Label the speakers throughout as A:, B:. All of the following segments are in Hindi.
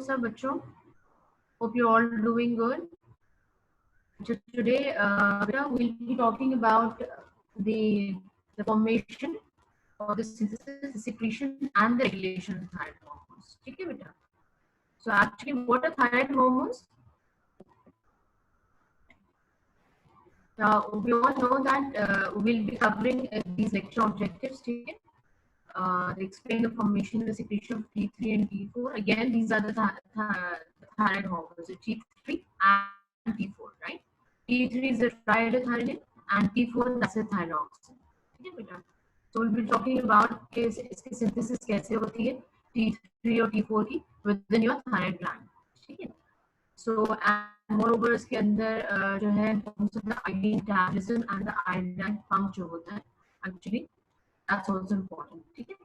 A: सब बच्चों? Hope you're all doing good. Today, we'll be talking about the formation or the synthesis, the secretion, and the regulation of thyroid hormones. ठीक है बेटा? So actually, what are thyroid hormones? We all know that we'll be covering these lecture objectives. ठीक है? They explain the formation and the secretion of T3 and T4. Again, these are the thyroid hormones, the T3 and T4, right? T3 is the triiodothyronine and T4 that's the thyroxine. ठीक है बेटा? So we'll be talking about इसकी synthesis कैसे होती है T3 और T4 की within your thyroid gland. ठीक है? So and moreover इसके अंदर जो है iodine metabolism and the iodine pump जो होता है actually that's also important. ठीक है?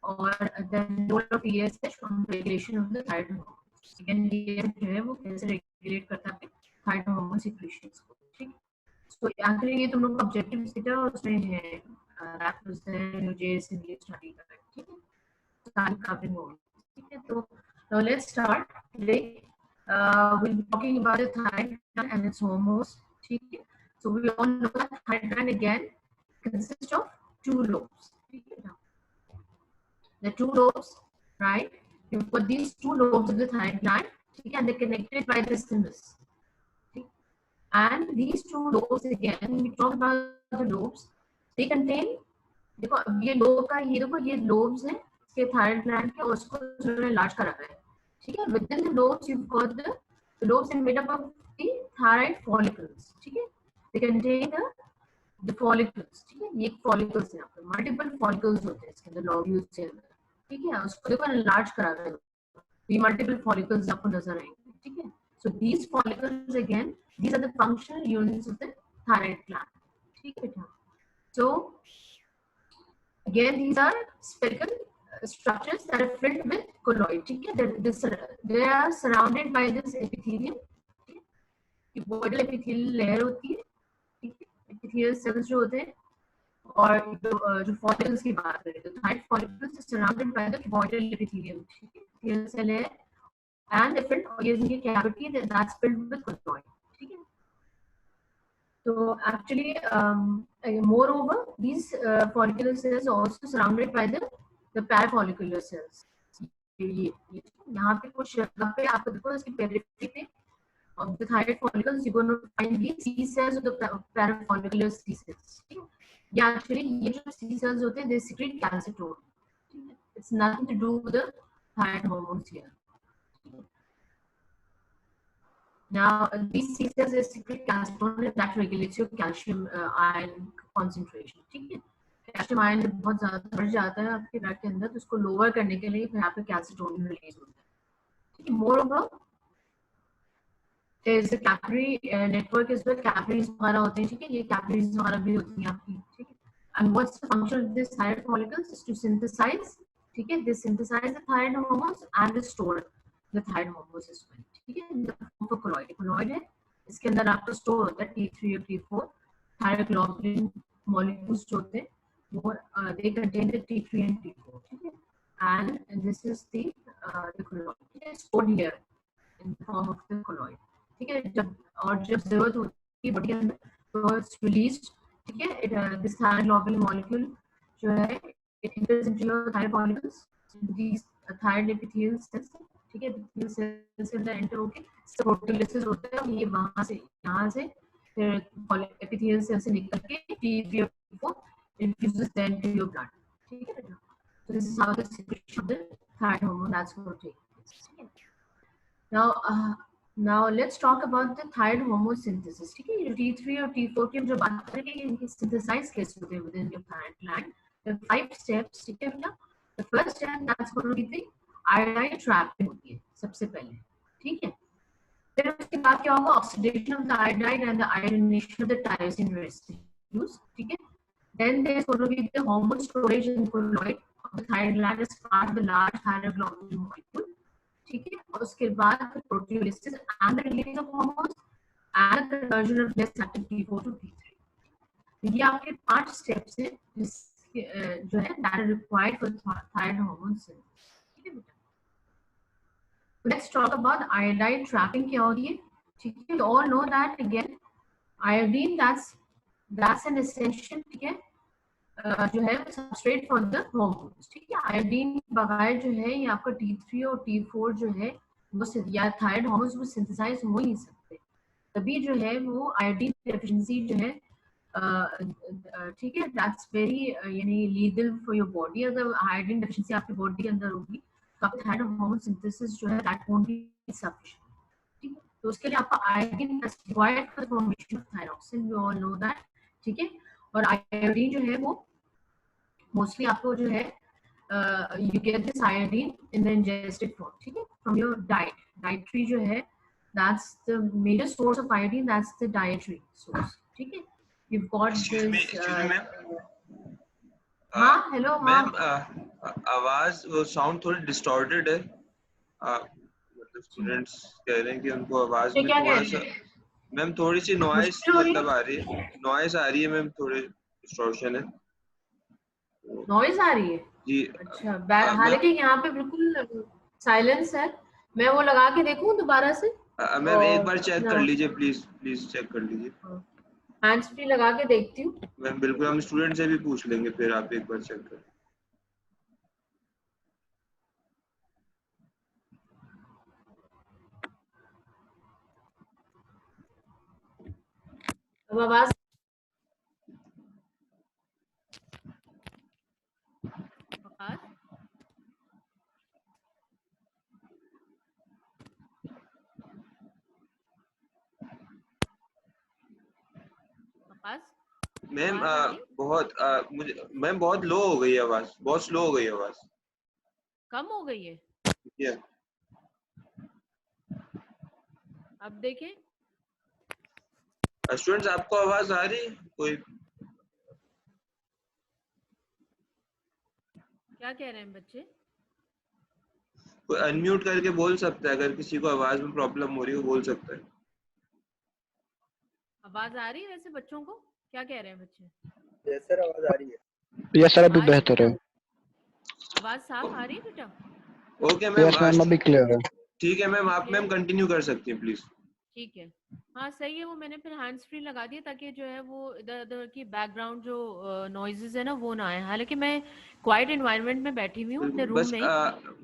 A: और the role of ESH on regulation of the thyroid hormones. Again ESH जो है वो कैसे regulate करता है thyroid hormone secretions को. ठीक है? So actually ये तुम लोग का objective सेटा उसमें है RAPS है JS English study का है. ठीक है? Start covering all. ठीक है? तो now let's start today. We'll be talking about the thyroid gland and its hormones. ठीक है? So we all know that thyroid gland again consists of two lobes. ठीक है? The two lobes, right? You've got these two lobes of the thyroid gland, and they're connected by the thymus. And these two lobes, again, we talk about the lobes. They contain, देखो ये लोब का ये देखो ये lobes हैं इसके thyroid gland के और उसको उन्होंने enlarge करा है. ठीक है? Within the lobes, you've got the lobes are made up of the thyroid follicles. ठीक है? They contain the follicles. ठीक है? ये follicles हैं यहाँ पे multiple follicles होते हैं इसके अंदर lobules के अंदर. ठीक है? उसको देखो enlarge करा है. ये multiple follicles आपको नजर आएंगे. ठीक है? So these follicles again, these are the functional units of the thyroid gland. ठीक है बेटा? So again, these are spherical structures that are filled with colloid. ठीक है? They are surrounded by this epithelium. Boidal epithelial layer होती है. ठीक है? Epithelial cells जो होते हैं और जो follicles की बात करें तो thyroid follicles are surrounded by the boidal epithelium. ठीक है? Epithelial cell है and different organs cavity that's filled with colloid. ठीक है? So actually, moreover, these follicular cells are also surrounded by the parafollicular cells. यहाँ पे कुछ जगह पे आपको देखो इसकी periphery पे of the thyroid follicles, you're going to find these C cells or the parafollicular C cells. Yeah, actually, ये जो C cells होते हैं, they secrete calcitonin. It's nothing to do with the thyroid hormones here. Now, these C cells secrete calcitonin that regulates your calcium ion concentration. ठीक है? Calcium ion जब बहुत ज़्यादा बढ़ जाता है आपके ब्लड के अंदर तो उसको lower करने के लिए फिर यहाँ पे calcitonin release होता है. ठीक है? Moreover, there is a capillary network as well. Capillaries वगैरह होते हैं. ठीक है? ये capillaries वगैरह भी होती हैं आपकी. ठीक है? And what's the function of this thyroid follicles is to synthesize. ठीक है? They synthesize the thyroid hormones and they store the thyroid hormones as well. ठीक है? In the form of colloid. Colloid है. इसके अंदर आपका store होता है T3 और T4 thyroid globulin molecules जो होते हैं वो they contain the T3 and T4. ठीक है? And this is the colloid. ठीक है? Stored here in the form of the colloid. ठीक है? जब जरूरत होती है बॉडी के अंदर तो it's released. ठीक है? This thyroid globulin molecule जो है it enters into your thyroid follicles, these thyroid epithelial cells. ठीक है? epithelial cells के अंदर enter होके proteolysis होता है. ये वहाँ से यहाँ से फिर epithelial cells से निकल के T3 और T4 infuses then to your blood. ठीक है बेटा? So this is how the secretion of the thyroid hormone that's going to take place. Now let's talk about the thyroid hormone synthesis. ठीक है? T3 और T4 की हम जो बात करेंगे इनकी synthesize कैसे होते हैं within your thyroid gland. There are 5 steps. ठीक है बेटा? The first step that's going to be the iodine trapping होती है सबसे पहले. ठीक है? फिर उसके बाद क्या होगा? Oxidation of the iodide and the iodination of the tyrosine residues. ठीक है? Then there is going to be the hormone storage in colloid of the thyroid gland as part of the large thyroid globulin molecule. ठीक है? और उसके बाद proteolysis and the release of hormones and the conversion of less active T4 to T3. ये आपके 5 steps हैं जो है that are required for thyroid hormone synthesis. ठीक है बेटा? Let's talk about iodide trapping क्या होती है, ठीक है. You all know that again iodine that's an essential, ठीक है, जो है सबस्ट्रेट फॉर द हॉर्मोन्स, ठीक है. आयोडीन बगैर जो है ये आपका T3 और T4 जो है वो या थायराइड हार्मोन्स वो सिंथेसाइज हो ही नहीं सकते. तभी जो है वो आयोडीन डेफिशिएंसी जो है, ठीक है, दैट्स वेरी यानी लीगल फॉर योर बॉडी. अगर आयोडीन डेफिशिएंसी आपकी बॉडी के अंदर होगी तो आपका थायराइड हार्मोन सिंथेसिस जो है दैट वोंट बी सफिशिएंट, ठीक है. तो उसके लिए आपका iodine required for formation of thyroxine, we all know that, ठीक है. और आयोडीन जो है वो मोस्टली आपको जो है you get this iodine in the ingested form, ठीक है, from your dietary जो है that's the major source of iodine, that's the dietary source, ठीक है. You've got this हाँ हेलो
B: मैम आवाज वो साउंड थोड़ी डिस्टॉर्टेड है, मतलब स्टूडेंट्स कह रहे हैं कि उनको आवाज में थोड़ा सा मैम थोड़ी सी नॉइस मतलब आ रही है, नॉइस आ रही है मैम, थोड़े डिस्टॉर्शन है,
A: नॉइज आ रही है
B: जी.
A: अच्छा, हालांकि यहाँ पे बिल्कुल साइलेंस है. मैं वो लगा के देखूं दोबारा से.
B: मैम एक बार चेक कर लीजिए प्लीज चेक कर लीजिए.
A: हैंड्स फ्री लगा के देखती हूँ
B: मैम बिल्कुल, हम स्टूडेंट से भी पूछ लेंगे, फिर आप एक बार चेक करें.
A: अब आवाज
B: मैम बहुत मुझे मैम बहुत लो हो गई है आवाज, बहुत स्लो हो गई है आवाज,
A: कम हो गई है.
B: yeah.
A: अब देखें
B: स्टूडेंट्स आपको आवाज आ रही है? कोई
A: क्या कह रहे हैं बच्चे?
B: कोई अनम्यूट करके बोल सकता है, अगर किसी को आवाज में प्रॉब्लम हो रही है बोल सकता है.
A: आवाज आ रही है वैसे बच्चों को? क्या कह रहे हैं बच्चे?
C: यस सर आवाज आ रही है.
D: यस सर अभी बेहतर है.
A: आवाज साफ आ रही है बेटा?
B: ओके मैम,
D: यस मैम अभी क्लियर है.
B: ठीक है मैम, आप मैम कंटिन्यू कर सकती हैं प्लीज.
A: ठीक है, हाँ सही है. वो मैंने फिर हैंड्स फ्री लगा दिया ताकि जो है वो इधर उधर की बैकग्राउंड जो नॉइजेस है ना वो ना आए. हालांकि मैं क्वाइट एनवायरनमेंट में बैठी हुई हूँ अपने रूम में.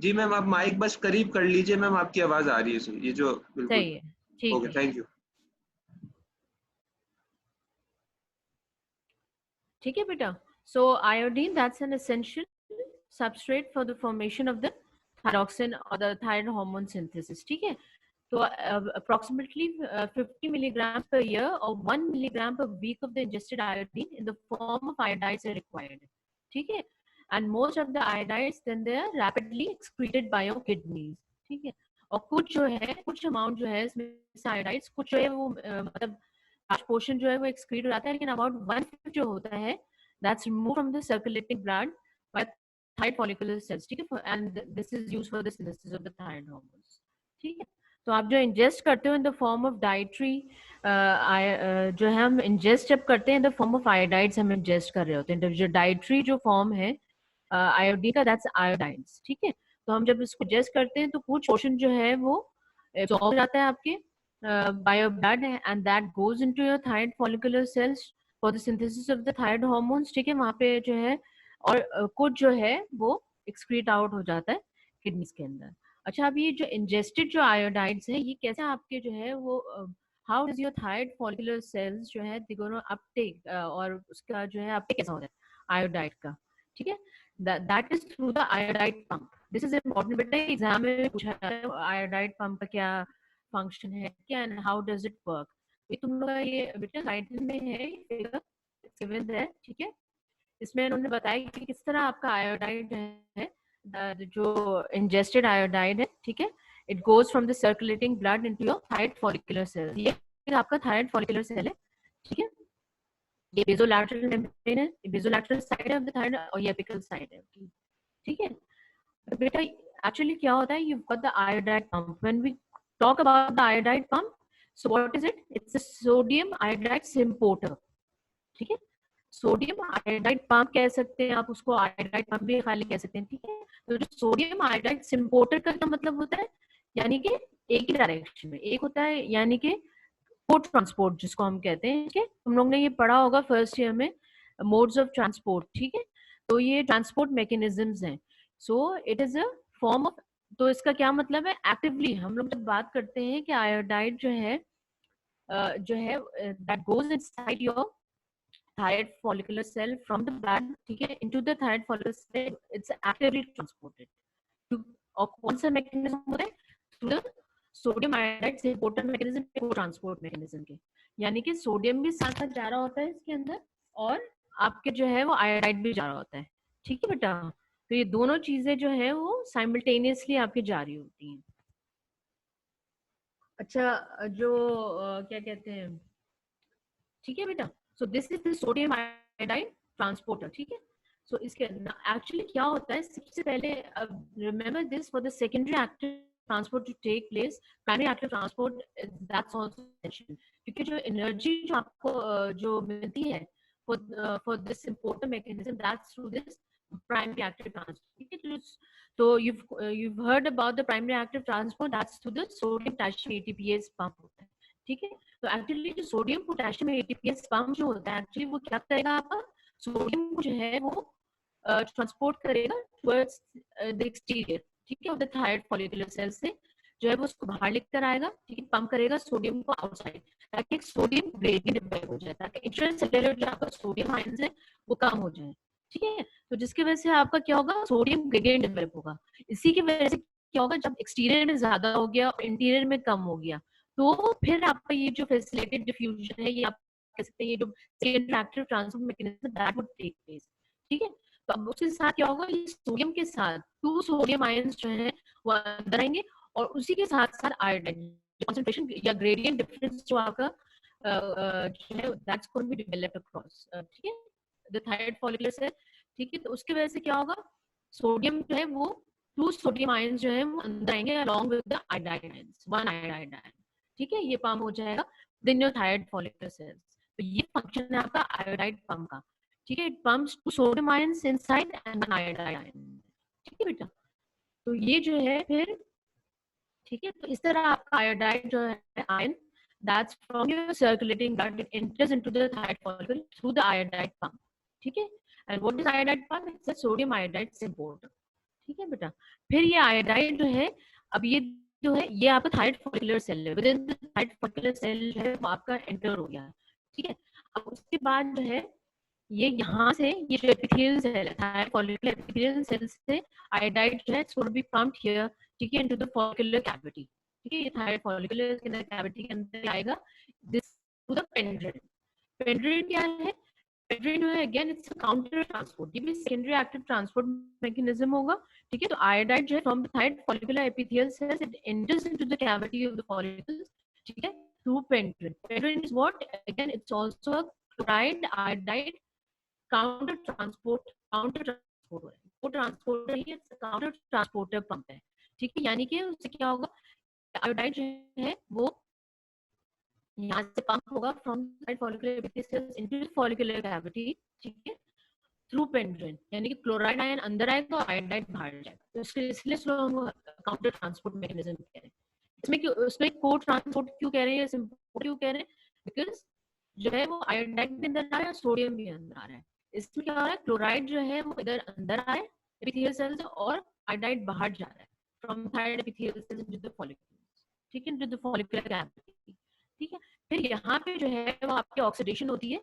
B: जी मैम आप माइक बस करीब कर लीजिए मैम, आपकी आवाज आ रही है सही, ये जो बिल्कुल
A: सही है. ठीक
B: ओके, थैंक यू.
A: ठीक है बेटा. So iodine that's an essential substrate for the formation of the thyroxine or the thyroid hormone synthesis, ठीक है. तो approximately 50 milligrams per year or 1 milligram per week of the ingested iodine in the form of iodides are required, ठीक है. And most of the iodides then they are rapidly excreted by your kidneys, ठीक है. और कुछ जो है कुछ अमाउंट जो है इसमें आयोडाइड्स कुछ जो है वो मतलब पोर्शन जो है वो एक्सक्रीट हो जाता है, लेकिन अबाउट 1/5 जो होता है that's removed from the circulating blood by thyroid follicular cells, ठीक है. and this is used for the synthesis of the thyroid hormones, ठीक है. तो आप जो इंजेस्ट करते हो in the form of dietary जो है हम इंजेस्ट जब करते हैं in the form of iodides हम इंजेस्ट कर रहे होते हैं. जो डाइटरी जो फॉर्म है आयोडीन का दैट्स आयोडाइड्स, ठीक है. तो हम जब इसको इंजेस्ट करते हैं तो कुछ पोर्शन जो है वो एब्जॉर्ब हो जाता है आपके by your blood and that goes into your thyroid follicular cells for the synthesis of the thyroid hormones, ठीक है. वहाँ पे जो है और कुछ जो है वो एक्सक्रीट आउट हो जाता है किडनीज के अंदर. अच्छा, अब ये जो इंजेस्टेड जो आयोडाइड्स है ये कैसे आपके जो है वो how does your thyroid follicular cells जो है दे गोना अपटेक और उसका जो है अपटेक कैसा होता है आयोडाइड का, ठीक है. That is through the iodide pump. This is important बेटा, एग्जाम में पूछा जाता है आयोडाइड पंप का क्या फंक्शन है क्या and how does it work. ये तुम लोग ये बेटा राइट में है फिगर गिवन है, ठीक है. इसमें उन्होंने बताया कि किस तरह आपका आयोडाइड है जो इंजेस्टेड आयोडाइड है, ठीक है. It goes from the circulating blood into your thyroid follicular cell. ये आपका थायराइड फॉलिकुलर सेल है, ठीक है. ये बेसोलैटरल मेम्ब्रेन है, बेसोलैटरल साइड ऑफ द थायराइड और ये एपिकल साइड है, ठीक है. बेटा एक्चुअली क्या होता है, you got the iodide pump. When we talk about the iodide pump, so what is it? It's a sodium iodide symporter, ठीक है. सोडियम आयोडाइड पंप कह सकते हैं आप उसको, आयोडाइड पंप भी खाली कह सकते हैं, ठीक है. तो जो सोडियम आयोडाइड सिम्पोर्टर का मतलब होता है यानी कि एक ही डायरेक्शन में। एक होता है यानी कि को ट्रांसपोर्ट जिसको हम कहते हैं, कि हम लोग ने ये पढ़ा होगा फर्स्ट ईयर में, मोड्स ऑफ ट्रांसपोर्ट, ठीक है। तो ये ट्रांसपोर्ट मैकेनिज्म्स हैं। So it is a form of, तो इसका क्या मतलब है, एक्टिवली हम लोग जब बात करते हैं कि आयोडाइड जो है that goes inside your thyroid follicular cell from the blood, ठीक है, into the thyroid follicular cell, it's actively transported to, और कौन सा मैकेनिज्म होता है, थ्रू द सोडियम आयोडाइड से इंपॉर्टेंट मैकेनिज्म को ट्रांसपोर्ट मैकेनिज्म के, यानी कि सोडियम भी साथ साथ जा रहा होता है इसके अंदर, और आपके जो है वो आयोडाइड भी जा रहा होता है, ठीक है बेटा। तो ये दोनों चीजें जो है वो साइमल्टेनियसली आपकी जा रही होती हैं। अच्छा, जो क्या कहते हैं, ठीक है बेटा। So this is the sodium iodide transporter, ठीक है। सो इसके एक्चुअली क्या होता है, सबसे पहले remember this, for the secondary active transport to take place, primary active transport that's also essential, क्योंकि जो एनर्जी जो आपको जो मिलती है for this important mechanism that's through this primary active transport, ठीक है। तो you've heard about the primary active transport, that's through the sodium potassium ATPase pump होता है, ठीक है। तो एक्चुअली जो सोडियम पोटेशियम एटीपीएस पंप जो होता है, एक्चुअली वो क्या करेगा, आपका सोडियम को जो है वो ट्रांसपोर्ट करेगा टुवर्ड्स द एक्सटीरियर, ठीक है, of the thyroid follicular cell से जो है वो उसको बाहर लेकर आएगा, ठीक है, पंप करेगा सोडियम को आउटसाइड, ताकि एक सोडियम ग्रेडियंट डेवलप हो जाए, ताकि इंट्रासेल्युलर जो आपका सोडियम आयंस है वो कम हो जाए, ठीक है। तो जिसकी वजह से आपका क्या होगा, सोडियम ग्रेडियंट डेवलप होगा। इसी की वजह से क्या होगा, जब एक्सटीरियर में ज्यादा हो गया और इंटीरियर में कम हो गया, तो फिर आपका ये जो फैसिलिटेटेड डिफ्यूजन है, ये आप कह सकते हैं, ये जो interactive transport mechanism that would take place, ठीक है। तो अब उसके साथ क्या होगा, ये सोडियम के साथ 2 सोडियम आयंस जो है वो अंदर आएंगे, और उसी के साथ साथ आयोडाइन कंसंट्रेशन या ग्रेडियंट डिफरेंस जो आपका जो है that's going to be developed across, ठीक है, द थायराइड फॉलिकुलर सेल, ठीक है। तो उसकी वजह से क्या होगा, सोडियम जो है वो 2 सोडियम आयंस जो है वो अंदर आएंगे along with the iodine ions, 1 iodine, ठीक है। ये पंप हो जाएगा दिन योर थायराइड फॉलिकुलर सेल्स। तो ये फंक्शन है आपका आयोडाइड पंप का, ठीक है। It pumps 2 sodium ions inside and 1 iodide ion, ठीक है बेटा। तो ये जो है फिर, ठीक है, तो इस तरह आपका आयोडाइड जो है ion that's from your circulating blood, it enters into the thyroid follicle through the iodide pump, ठीक है। And what is iodide pump, it's a sodium iodide symporter, ठीक है बेटा। फिर ये आयोडाइड जो है, अब ये जो है ये आपका थायराइड फॉलिकुलर सेल है, within the thyroid follicular cell जो है वो आपका एंटर हो गया, ठीक है। अब उसके बाद जो है ये यहाँ से ये जो एपिथेलियल सेल है, थायराइड फॉलिकुलर एपिथेलियल सेल से आयोडाइड जो है it's going to be pumped here, ठीक है, इनटू द फॉलिकुलर कैविटी, ठीक है। ये थायराइड फॉलिकुलर के अंदर कैविटी के अंदर आएगा, दिस टू द पेंड्रिन। पेंड्रिन क्या है, पेंड्रिन जो है again it's a counter transport, ये भी सेकेंडरी एक्टिव ट्रांसपोर्ट मैकेनिज्म होगा, ठीक है। तो आयोडाइड जो है from the thyroid follicular epithelial cells it enters into the cavity of the follicles, ठीक है, through pendrin. Pendrin is what, again it's also a chloride iodide counter transporter, वो ट्रांसपोर्टर ही काउंटर ट्रांसपोर्टर पंप है, ठीक है। यानी कि उससे क्या होगा, आयोडाइड जो है वो यहाँ से पंप होगा from follicular epithelial into follicular cavity, ठीक है, थ्रू पेंड्रिन, यानी कि क्लोराइड आयन अंदर आएगा और आयोडाइड बाहर जाएगा। तो इसलिए हम काउंटर ट्रांसपोर्ट मैकेनिज्म कह रहे हैं। इसमें क्यों, उसमें को ट्रांसपोर्ट क्यों कह रहे हैं, क्यों कह रहे हैं, बिकॉज जो है वो आयोडाइड भी अंदर आ रहा है, सोडियम भी अंदर आ रहा है। इसमें क्या हो रहा है, क्लोराइड जो है वो इधर अंदर आ रहा है एपिथेलियल सेल से, और आयोडाइड बाहर जा रहा है from thyroid epithelial cell into the follicles, ठीक है, इनटू द फॉलिकुलर कैविटी, ठीक है। फिर यहाँ पे जो है वो आपकी ऑक्सीडेशन होती है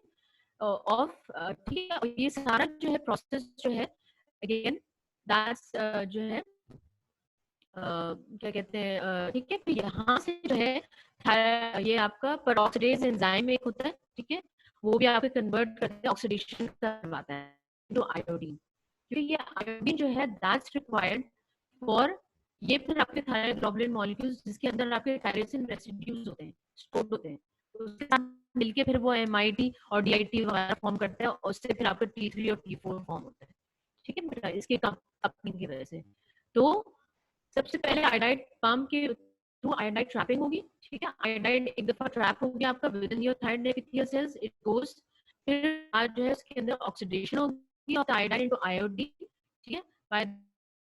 A: ऑफ, ठीक है। और ये सारा जो है प्रोसेस जो है अगेन दैट्स जो है क्या कहते हैं, ठीक है। फिर यहाँ से जो है ये आपका पेरोक्सीडेज एंजाइम एक होता है, ठीक है, वो भी आपको कन्वर्ट करते हैं, ऑक्सीडेशन करवाता है टू आयोडीन, क्योंकि ये आयोडीन जो है दैट्स रिक्वायर्ड फॉर, ये फिर आपके थायराइड ग्लोबुलिन मॉलिक्यूल्स जिसके अंदर आपके टायरोसिन रेसिड्यूज होते हैं, स्टोर्ड होते हैं, तो उसके साथ मिलके फिर वो एमआईटी और डीआईटी वगैरह फॉर्म करता है, और उससे फिर आपका T3 और T4 फॉर्म होता है, ठीक है बेटा, इसके कपलिंग की वजह से। तो सबसे पहले आयोडाइड पंप के थ्रू आयोडाइड ट्रैपिंग होगी, ठीक है। आयोडाइड एक दफा ट्रैप हो गया आपका with in your thyroid epithelial cells, it goes, फिर आज जो है इसके अंदर ऑक्सीडेशन होगी of the iodide into iodine, ठीक है, bye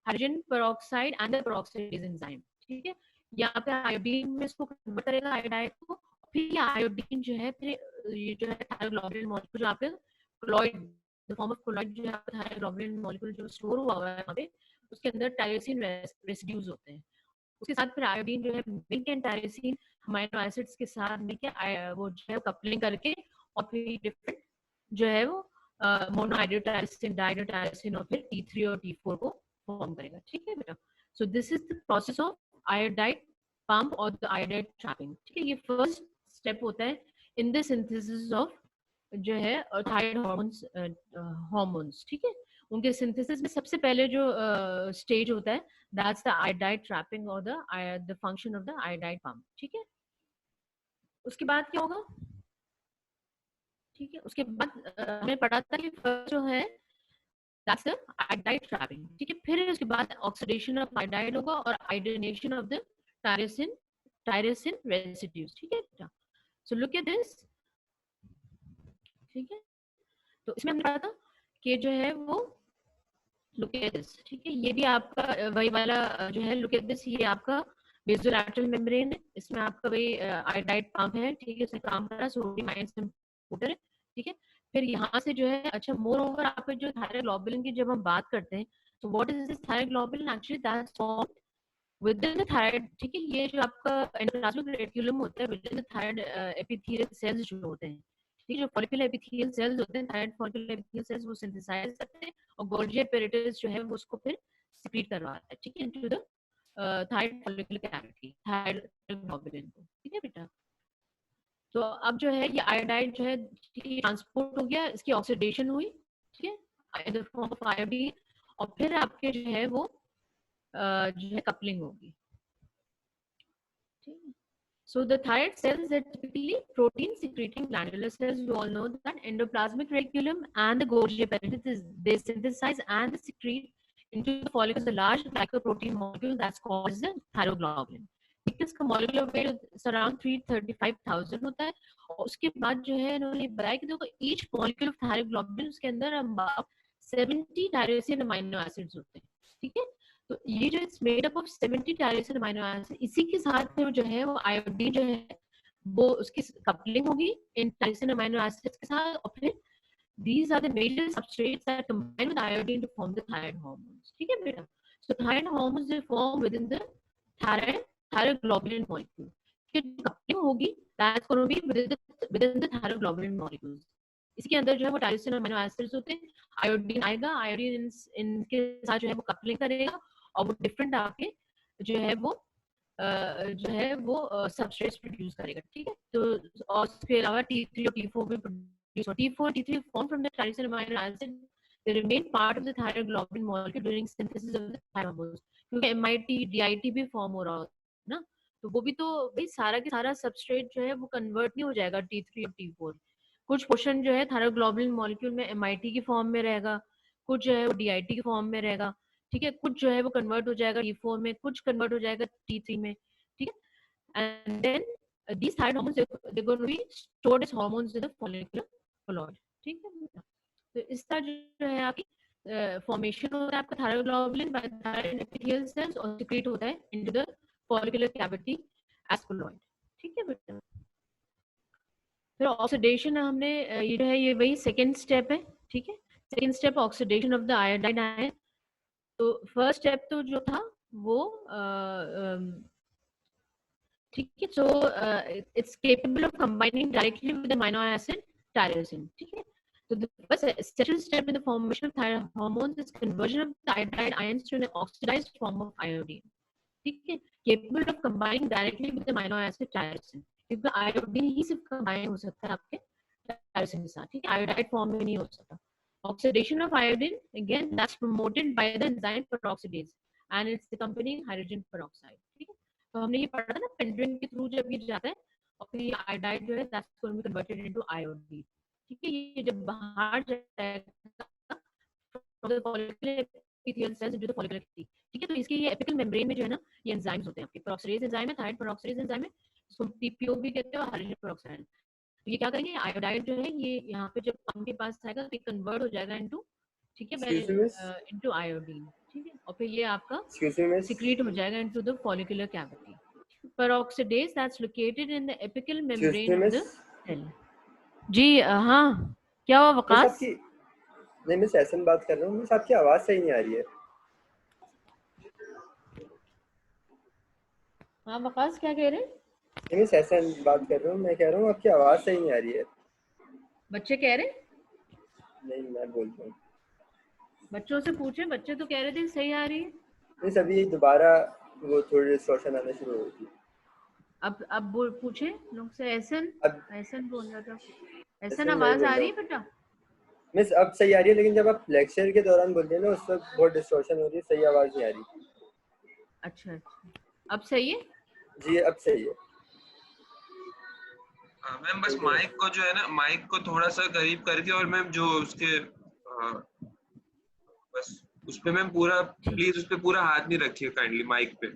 A: hydrogen peroxide and the peroxidase enzyme, ठीक है। यहाँ पे आयोडीन में इसको कन्वर्ट करेगा आयोडाइड को, फिर ये आयोडीन जो है फिर ये जो है थायरोग्लोबुलिन मॉलिक्यूल जो आपके colloid, the form of colloid जो है आपका थायरोग्लोबुलिन मॉलिक्यूल जो स्टोर हुआ है वहाँ पे, उसके अंदर टायरोसिन रेसिड्यूज होते हैं। उसके साथ फिर आयोडीन जो है milk and tyrosine amino acids के साथ मिलके वो जो है कपलिंग करके और फिर डिफरेंट जो है वो मोनोहाइड्रोटायरोसिन, डाइहाइड्रोटायरोसिन और फिर T3 और T4 को फॉर्म करेगा। ठीक है बेटा, so this is the process of iodide pump और द आयोडाइड ट्रैपिंग। ठीक है, ये फर्स्ट स्टेप होता है इन द सिंथेसिस ऑफ जो है थायराइड हार्मोन्स। ठीक है, उनके सिंथेसिस में सबसे पहले जो स्टेज होता है दैट्स द आयोडाइड ट्रैपिंग और the function of the iodide pump. ठीक है, उसके बाद क्या होगा? ठीक है, उसके बाद हमें पढ़ा था कि फर्स्ट जो है दैट्स द आयोडाइड ट्रैपिंग। ठीक है, फिर उसके बाद ऑक्सीडेशन ऑफ आयोडाइड होगा और iodination of the tyrosine residues. ठीक है, सो लुक एट दिस। ठीक है, तो इसमें हमने पढ़ा था कि जो है वो लुक एट दिस। ठीक है, ये भी आपका वही वाला जो है लुक एट दिस, ये आपका बेसोलैटरल मेम्ब्रेन है, इसमें आपका वही आयोडाइड पंप है। ठीक है, इसमें काम कर रहा है सोडियम आयन कंप्यूटर है। ठीक है, फिर यहाँ से जो है अच्छा मोर ओवर आपका जो थायरोग्लोबुलिन की जब हम बात करते हैं तो what is this thyroglobulin actually that's formed within the thyroid. ठीक है, ये जो आपका एंडोप्लाज्मिक रेटिकुलम होता है within the thyroid epithelial sales जो होते हैं। ठीक है, जो फॉलिकुलर एपिथेलियल सेल्स होते हैं, थायराइड फॉलिकुलर एपिथेलियल सेल्स वो सिंथेसाइज करते हैं और गोल्गी एपेरेटस जो है वो उसको फिर सिक्रीट करवाता है। ठीक है, into the thyroid follicular cavity, thyroglobulin को। ठीक है बेटा, तो अब जो है ये आयोडाइड जो है ट्रांसपोर्ट हो गया, इसकी ऑक्सीडेशन हुई। ठीक है, in the form of iodine, और फिर आपके जो है वो जो है कपलिंग होगी। So the thyroid cells are typically protein secreting glandular cells. You all know that endoplasmic reticulum and the Golgi apparatus, they synthesize and secrete into the follicles a large glycoprotein molecule that's called the thyroglobulin. इसका molecular weight is around 335,000 होता है, और उसके बाद जो है इन्होंने बताया कि देखो each molecule of thyroglobulin उसके अंदर about 70 tyrosine amino acids होते हैं। ठीक है, तो ये जो it's made up of 70 tyrosine amino acid, इसी के साथ में जो है वो आयोडीन जो है वो उसकी कपलिंग होगी इन टायरोसिन अमीनो एसिड्स के साथ, और फिर these are the major substrates that combine with iodine to form the thyroid hormones. ठीक है बेटा, so thyroid hormones they form within the thyroglobulin molecule. Coupling होगी that's going to be within the thyroglobulin molecules. इसके अंदर जो है वो टायरोसिन अमीनो एसिड्स होते हैं, आयोडीन आएगा, आयोडीन इनके साथ जो है वो कपलिंग करेगा और वो डिफरेंट आके जो है वो सबस्ट्रेट्स प्रोड्यूस करेगा। ठीक है, तो और इसके अलावा T3 और T4 भी प्रोड्यूस हो। T4 और T3 form from the tyrosine amino acid, they remain part of the thyroglobulin molecule during synthesis of the thyrohormones. क्योंकि MIT DIT भी फॉर्म हो रहा होता है ना, तो वो भी तो भाई सारा के सारा सबस्ट्रेट जो है वो कन्वर्ट नहीं हो जाएगा T3 और T4। कुछ पोर्शन जो है थायरोग्लोबुलिन मॉलिक्यूल में MIT की फॉर्म में रहेगा, कुछ जो है वो DIT की फॉर्म में रहेगा। ठीक है, कुछ जो है वो कन्वर्ट हो जाएगा T4 में, कुछ कन्वर्ट हो जाएगा T3 में। ठीक है, and then these thyroid hormones they're going to be stored as hormones in the follicular colloid. ठीक है, तो इस तरह जो है आपकी फॉर्मेशन होता है आपका thyroglobulin by thyroid epithelial cells और सिक्रीट होता है into the follicular cavity as colloid. ठीक है बेटा, फिर ऑक्सीडेशन हमने ये जो है ये वही सेकंड स्टेप है। ठीक है, second step oxidation of the iodide ion. तो फर्स्ट स्टेप तो जो था वो ठीक है, so it's capable of combining directly with amino acid tyrosine. ठीक है, so the first essential step in the formation of thyroid hormones is conversion of the iodide ions to an oxidized form of iodine. ठीक है, capable of combining directly with the amino acid tyrosine, क्योंकि आयोडीन ही सिर्फ कंबाइन हो सकता है आपके टायरोसिन के साथ। ठीक है, आयोडाइड फॉर्म में नहीं हो सकता। Oxidation of iodine again that's promoted by the enzyme peroxidase and it's accompanying hydrogen peroxide. ठीक है, तो हमने ये पढ़ा था ना पेंड्रिन के थ्रू जब ये जाता है और फिर ये आयोडाइड जो है that's going to be converted into iodine. ठीक है, ये जब बाहर जाएगा from the follicular epithelial cells into the follicular cavity। ठीक है, तो इसके ये एपिकल मेम्ब्रेन में जो है ना ये एंजाइम्स होते हैं आपके, पेरोक्सीडेज एंजाइम है, थायराइड पेरोक्सीडेज एंजाइम है, इसको TPO भी कहते हैं, हाइड्रोजन पेरोक्साइड। तो ये क्या करेंगे, आयोडाइड जो है ये यहाँ पे जब पंप के पास आएगा तो ये कन्वर्ट हो जाएगा इनटू, ठीक है, इनटू आयोडीन। ठीक है, और फिर ये आपका सिक्रीट हो जाएगा into the follicular cavity. peroxidase that's located in the apical
C: Excuse
A: membrane
C: me,
A: of
C: miss.
A: the cell. जी हाँ, क्या हुआ
C: मिस
A: वकास?
C: आपकी नहीं, मिस एहसन बात कर रहा हूँ। मिस आपकी आवाज सही नहीं आ रही है।
A: हाँ वकास क्या कह रहे हैं?
C: नहीं, मिस एहसन बात कर रहा हूँ। मैं कह रहा हूँ आपकी आवाज सही नहीं आ रही है।
A: बच्चे कह रहे हैं?
C: नहीं, मैं बोल रहा हूँ।
A: बच्चों से पूछे, बच्चे तो कह रहे थे सही आ रही है।
C: मिस अभी दोबारा वो थोड़ी डिस्टॉर्शन आना शुरू हो गई।
A: अब बोल पूछे लोग से। एहसन
C: अब
A: एहसन बोल रहा था। एहसन
C: एहसन मैं
A: आवाज
C: बोल
A: आ
C: रहा
A: रही है
C: हूँ।
A: बेटा?
C: मिस अब सही आ रही है, लेकिन जब आप लेक्चर के दौरान बोलते हैं ना, उस वक्त बहुत डिस्टॉर्शन हो रही है, सही आवाज नहीं आ रही।
A: अच्छा अच्छा, अब सही है?
C: जी अब सही है।
B: मैम बस माइक को जो है ना, माइक को थोड़ा सा करीब करके, और मैम जो उसके बस उस पे मैम पूरा प्लीज उस पे पूरा हाथ नहीं रखिए काइंडली माइक पे,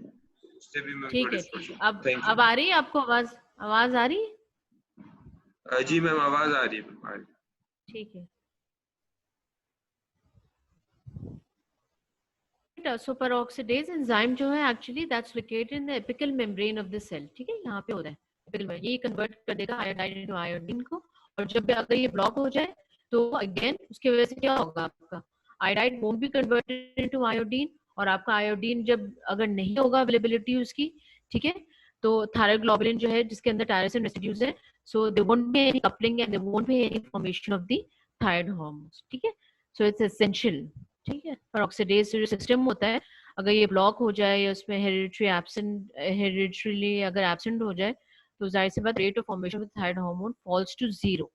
B: उससे भी मैम
A: ठीक
B: थोड़ी
A: है ठीक है। अब
B: थैंक
A: अब आ रही है आपको आवाज? आवाज आ रही है?
B: यू जी मैम आवाज आ रही है मैम, आ रही है।
A: ठीक है। So peroxidase enzyme जो है actually that's located in the apical membrane of the cell. ठीक है, यहाँ पे होता है एपिकल में। ये कन्वर्ट कर देगा आयोडाइन इनटू आयोडीन को, और जब भी अगर ये ब्लॉक हो जाए तो अगेन उसकी वजह से क्या होगा, आपका iodine won't be converted into iodine, और आपका आयोडीन जब अगर नहीं होगा अवेलेबिलिटी उसकी, ठीक है, तो थायरोग्लोबुलिन जो है जिसके अंदर टायरोसिन रेसिड्यूज है, so there won't be any coupling and there won't be any formation of the thyroid hormones. ठीक है, सो इट्स एसेंशियल। ठीक है, पेरोक्सिडेज जो सिस्टम होता है, अगर ये ब्लॉक हो जाए या उसमें हेरिडिटरीली अगर एब्सेंट हो जाए, तो जाहिर सी बात rate of formation of thyroid hormone falls to 0।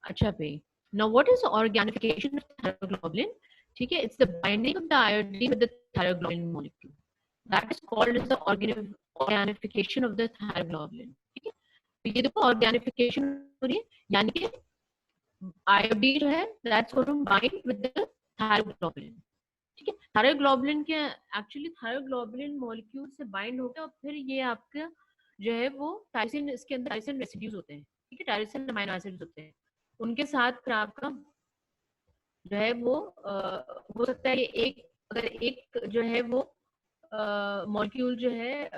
A: अच्छा पे, now what is organification of thyroglobulin? ठीक है, it's the binding of the iodine with the thyroglobulin molecule, that is called as the organification of the thyroglobulin. ठीक है, तो ये देखो ऑर्गेनिफिकेशन हो रही है, यानी कि आयोडीन जो है that's going to bind with the thyroglobulin. ठीक है, थायरोग्लोबुलिन के एक्चुअली थायरोग्लोबुलिन मॉलिक्यूल से बाइंड होकर, और फिर ये आपका जो है वो टायरोसिन, इसके अंदर टायरोसिन रेसिड्यूज होते हैं। ठीक है, टायरोसिन अमीनो एसिड्स होते हैं, उनके साथ फिर आपका जो है वो हो सकता है एक, अगर एक जो है वो मॉलिक्यूल जो है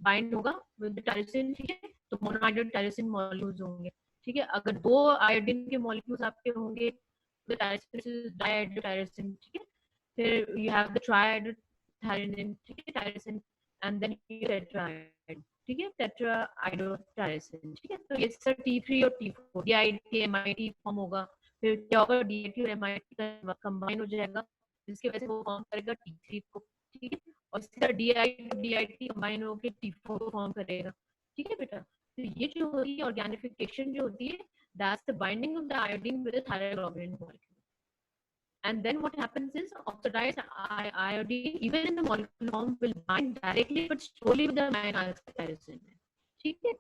A: बाइंड होगा विद टायरोसिन, ठीक है, तो मोनोहाइड्रेट टायरोसिन मॉलिक्यूल्स होंगे। ठीक है, अगर दो आयोडीन के मॉलिक्यूल्स आपके होंगे तो टायरोसिन डाइहाइड्रेट टायरोसिन। ठीक है, फिर you have the triad thyrine, ठीक है, tyrosine, and then you tetrahydride, ठीक है, tetrahydrotyrosine। ठीक है, तो ये सर T3 और T4 DIT MIT फॉर्म होगा, फिर क्या होगा, DIT और MIT का कंबाइन हो जाएगा, जिसकी वजह से वो फॉर्म करेगा T3 को। ठीक है, और इसी तरह DIT कंबाइन होकर T4 को फॉर्म करेगा। ठीक है बेटा, तो ये जो होती है ऑर्गेनिफिकेशन जो होती है, that's the binding of the iodine with the thyroglobulin molecule. And then what happens is oxidized iodine, even in the molecular form, will bind directly but slowly with the amino acid tyrosine. ठीक है,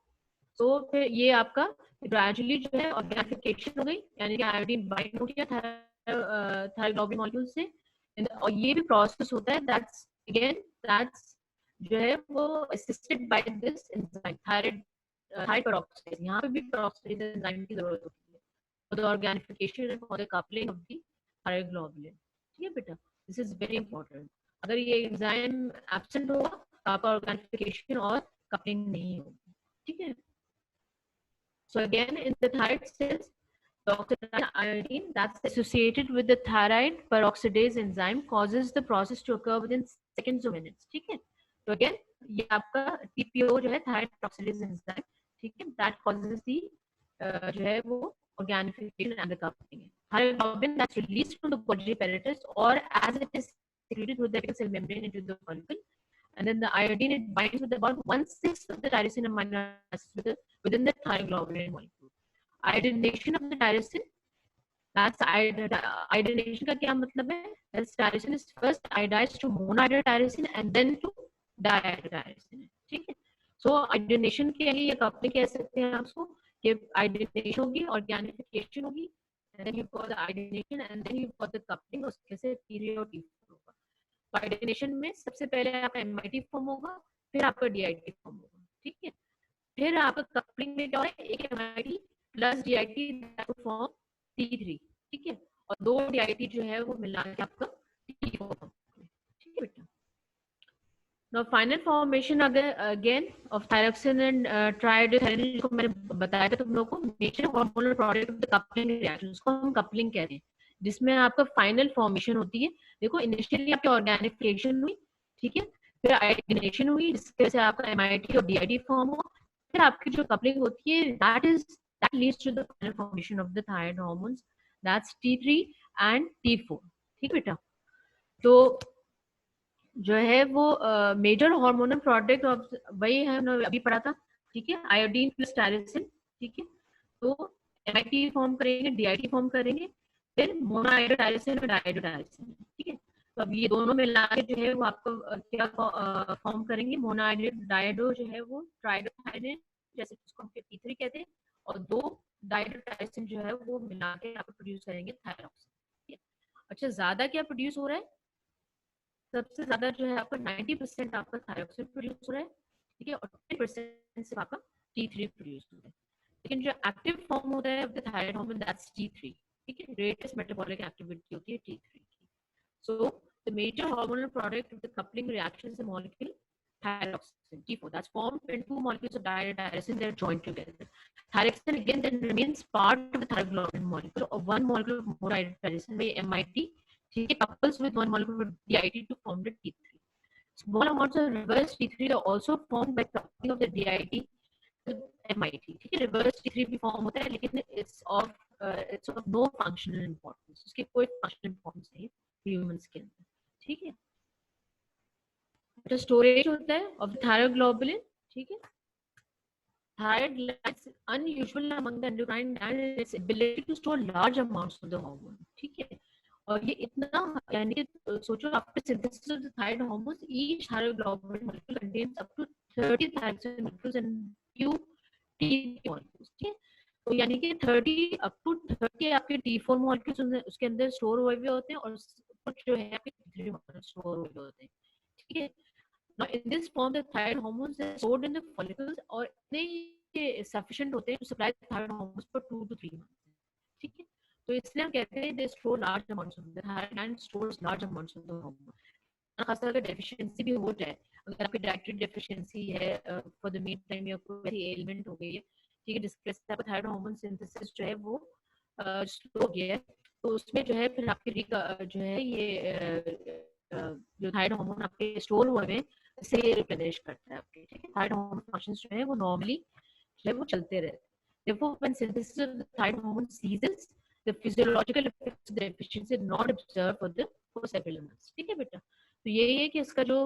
A: तो फिर ये आपका ग्रेजुअली जो है ऑर्गेनिफिकेशन हो गई, यानी कि आयोडीन बाइंड हो गया थायरोग्लोबुलिन मॉलिक्यूल से, और ये भी प्रोसेस होता है दैट्स जो है वो assisted by this enzyme thyroid peroxidase. यहाँ पे भी पेरोक्सिडेज एंजाइम की जरूरत होती है for the organification and for the coupling of the thyroglobulin. ठीक है बेटा, दिस इज वेरी इंपॉर्टेंट। अगर ये एंजाइम एब्सेंट होगा तो आपका ऑर्गेनिफिकेशन और कपलिंग नहीं होगी। ठीक है, so again in the thyroid cells, the oxidized iodine that's associated with the thyroid peroxidase enzyme causes the process to occur within seconds or minutes. ठीक है, तो again ये आपका TPO जो है thyroid peroxidase enzyme, ठीक है, that causes the जो है वो organification and the coupling. Thyroglobulin that's released from the Golgi apparatus or as it is secreted through the cell membrane into the follicle, and then the iodine it binds with about 1/6 of the tyrosine amino acids within the thyroglobulin molecule. Iodination of the tyrosine, that's iodination का क्या मतलब है? That's tyrosine is first iodized to monohydrate tyrosine and then to dihydrate tyrosine. ठीक है, so iodination के लिए एक अपने कह सकते हैं आपको कि iodination होगी, organification होगी, and then you've got the iodination and then you've got the coupling, उसके से T3 और T4 होगा। आयोडिनेशन में सबसे पहले आपका MIT फॉर्म होगा, फिर आपका DIT फॉर्म होगा। ठीक है, फिर आपका कपलिंग में क्या होगा, एक MIT plus DIT form T3। ठीक है, और दो DIT जो है वो मिला के आपका T4 फॉर्म। ठीक है बेटा, Now final formation again of thyroxine and triiodothyronine, जिसको मैंने बताया था तुम लोगों को, major hormonal product of the coupling reaction, उसको हम कपलिंग कहते हैं, जिसमें आपका फाइनल फॉर्मेशन होती है. देखो इनिशियली आपकी ऑर्गेनिफिकेशन हुई, ठीक है, फिर आयोडीनेशन हुई जिसकी वजह से आपका MIT और DID फॉर्म हुआ, फिर आपकी जो कपलिंग होती है that leads to the final formation of the thyroid hormones, that's T3 and T4. ठीक बेटा. तो जो है वो मेजर हार्मोनल प्रोडक्ट ऑफ वही है, हमने अभी पढ़ा था, ठीक है, आयोडीन प्लस टायरोसिन, ठीक है, तो MIT फॉर्म करेंगे, DID फॉर्म करेंगे, फिर मोनोआयोडोटायरोसिन और डायोडोटायरोसिन, ठीक है. तो अब ये दोनों मिला के जो है वो आपको क्या फॉर्म करेंगे, मोनोआयोडो जो है वो ट्राइडोटायरोसिन, जैसे उसको हम T3 कहते हैं, और 2 डायोडोटायरोसिन जो है वो मिला के आपको प्रोड्यूस करेंगे थायरॉक्सिन. अच्छा, ज्यादा क्या प्रोड्यूस हो रहा है? सबसे ज्यादा जो है आपका 90% आपका थायरॉक्सिन प्रोड्यूस हो रहा है, ठीक है, और 10% से आपका T3 प्रोड्यूस हो रहा है. लेकिन जो एक्टिव फॉर्म होता है of the thyroid hormone, that's T3, ठीक है, ग्रेटेस्ट मेटाबॉलिक एक्टिविटी होती है T3 की. So the major hormonal product of the coupling reaction is the molecule thyroxine T4, that's formed when two molecules of diaryl they're joined together. Thyroxine again then remains part of the thyroglobulin molecule, or one molecule of monohydrogen by MIT, ठीक है, couples with one molecule of DIT to form the T3. Small amounts of reverse T3 are also formed by coupling of the DIT with MIT, ठीक है, reverse T3 भी form होता है, लेकिन it's of no functional importance, उसकी कोई functional importance नहीं है humans के अंदर, ठीक है. तो स्टोरेज होता है ऑफ थायरोग्लोबुलिन, ठीक है. Thyroid glands is unusual among the endocrine glands in its ability to store large amounts of the hormone, ठीक है. और ये इतना, यानी कि सोचो after synthesis of the thyroid hormones each thyroglobulin molecule contains up to 30 thyroxine molecules and few T molecules, ठीक है. तो यानी कि 30 अप टू 30 आपके T4 मॉलिक्यूल्स उसके अंदर स्टोर हुए हुए होते हैं, और कुछ जो है आपके T3 मॉलिक्यूल्स स्टोर हुए हुए होते हैं, ठीक है. Now in this form the thyroid hormones are stored in the follicles और इतने sufficient होते हैं to supply the thyroid hormones for 2 to 3 months, ठीक है. तो इसलिए हम कहते हैं they store large amounts of the thyroid gland stores large amounts of the hormone. खासकर अगर डेफिशिएंसी भी हो जाए, अगर आपकी डाइटरी डेफिशिएंसी है फॉर द मीन टाइम या कोई एलिमेंट हो गई है, ठीक है, जिसके वजह से आपका थायराइड हार्मोन सिंथेसिस जो है वो स्लो हो गया है, तो उसमें जो है फिर आपकी जो है ये जो थायराइड हार्मोन आपके स्टोर हुए हैं से रिप्लेनिश करता है आपके, ठीक है. थायराइड हार्मोन फंक्शंस जो है वो नॉर्मली जो है वो चलते रहते हैं. Therefore, when synthesis of the thyroid hormone ceases, the physiological effects of the deficiency are not observed for several months, ठीक है बेटा. तो यही है कि इसका जो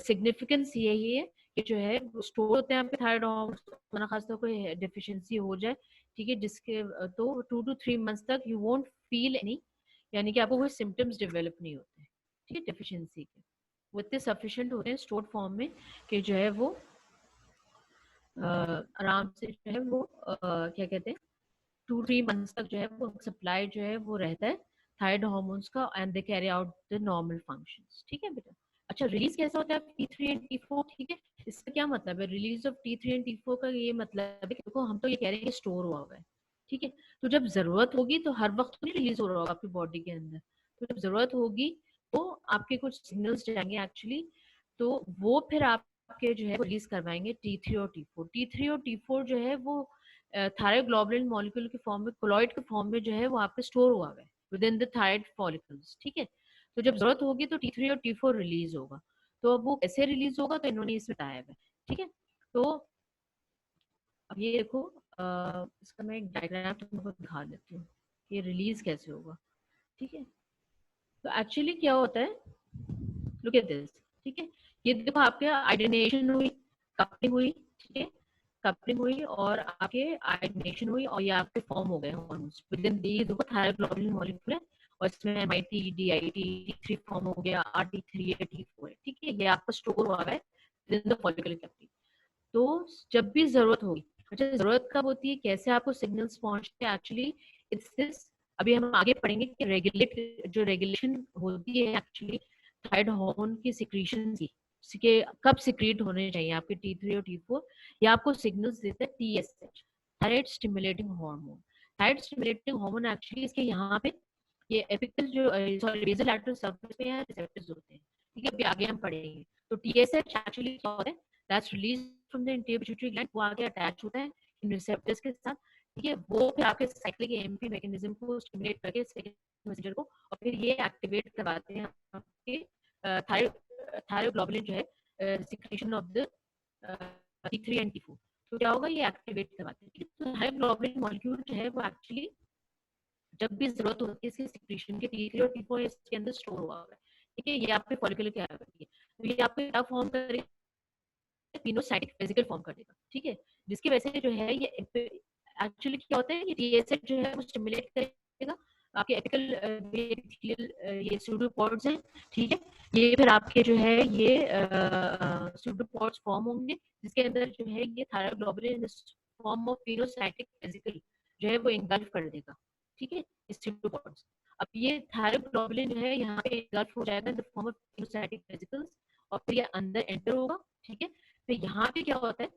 A: सिग्निफिकेंस यही है कि जो है स्टोर होते हैं आपके थायराइड हार्मोन, खासतौर पर कोई डेफिशिएंसी हो जाए, ठीक है, जिसके तो 2 to 3 months तक यू वोंट फील एनी, यानी कि आपको कोई सिम्टम्स डेवलप नहीं होते, ठीक है, डेफिशिएंसी के. वो इतने सफिशिएंट होते हैं स्टोर्ड फॉर्म में कि जो है वो आराम से जो है वो क्या कहते हैं 2-3 months तक जो है वो सप्लाई जो है वो रहता है थायराइड हार्मोन्स का, and they carry out the normal functions, ठीक है बेटा. अच्छा, रिलीज कैसा होता है T3 एंड T4, ठीक है. इसका क्या मतलब है release of T3 and T4 का? ये मतलब है कि देखो हम तो ये कह रहे हैं कि स्टोर हुआ है, ठीक है, तो जब जरूरत होगी तो हर वक्त नहीं रिलीज हो रहा होगा आपकी बॉडी के अंदर, तो जब जरूरत होगी तो आपके कुछ सिग्नल्स जाएंगे एक्चुअली, तो वो फिर आपके जो है रिलीज करवाएंगे T3 और T4. T3 और T4 जो है वो थायरोग्लोबुलिन मॉलिक्यूल के फॉर्म में, कोलॉइड के फॉर्म में जो है वो आपके स्टोर हुआ है within the thyroid follicles, ठीक है. तो जब जरूरत होगी तो T3 और T4 रिलीज होगा. तो अब वो कैसे रिलीज होगा तो इन्होंने इसमें बताया है, ठीक है. तो अब ये देखो इसका मैं एक डायग्राम तुमको दिखा देती हूँ कि रिलीज कैसे होगा, ठीक है. तो एक्चुअली क्या होता है, लुक एट दिस, ठीक है. ये देखो आपके आयोडीनेशन हुई, कपलिंग हुई, ठीक है, कपलिंग हुई और आपके आयोडीनेशन हुई और ये आपके फॉर्म हो गए हार्मोन्स विद इन दी. देखो थायरोग्लोबुलिन मॉलिक्यूल है और इसमें MIT DIT T3 फॉर्म हो गया, T3 है, T4 है, ठीक है. ये आपका स्टोर हुआ है within the follicle cavity. तो जब भी जरूरत होगी, अच्छा जरूरत कब होती है, कैसे आपको सिग्नल्स पहुंचते हैं, एक्चुअली इट्स दिस. अभी हम आगे पढ़ेंगे कि रेगुलेशन होती है एक्चुअली थायराइड हार्मोन की सिक्रीशन की, के कब सिक्रीट होने चाहिए आपके T3 और T4, या आपको सिग्नल्स देता है TSH, thyroid stimulating hormone. Thyroid stimulating hormone actually इसके यहाँ पे ये एपिकल जो सॉरी बेसल लैटरल सरफेस पे यहाँ रिसेप्टर्स होते हैं,
E: ठीक है, अभी आगे हम पढ़ेंगे। तो TSH एक्चुअली क्या होता है, that's release from the interior pituitary gland, वो आगे अटैच होता है इन रिसेप्टर्स के साथ, ठीक है, वो फिर आपके साइक्लिक AMP मैकेनिज्म को स्टिमुलेट करके सेकंड मैसेंजर को, और फिर ये एक्टिवेट करवाते हैं आपके थायरोग्लोबुलिन जो है secretion of the T3 and T4। तो क्या होगा, ये एक्टिवेट करवाते हैं। तो थायरोग्लोबुलिन मॉलिक्यूल जो है वो एक्चुअली जब भी जरूरत होती है इसके सिक्रीशन के, T3 और T4 इसके अंदर स्टोर हुआ है, ठीक है, ये आपके फॉलिकुलर कैविटी है, तो ये आपको क्या फॉर्म करेगा, पिनोसाइटिक वेसिकल फॉर्म कर देगा, ठीक है, जिसकी वजह से जो है ये एक्चुअली क्या होता है, ये TSH जो है वो स्टिमुलेट करेगा आपके एपिकल एपिथेलियल ये सूडोपोड्स हैं, ठीक है, ये फिर आपके जो है ये सूडोपोड्स फॉर्म होंगे, जिसके अंदर जो है ये thyroglobulin form of pinocytic vesicle जो है वो इंगल्फ कर देगा, ठीक है, इस सूडोपोड्स। अब ये थायरोग्लोबुलिन जो है यहाँ पे इंगल्फ हो जाएगा in the form of pinocytic vesicles, और फिर ये अंदर एंटर होगा, ठीक है, तो यहाँ पे क्या होता है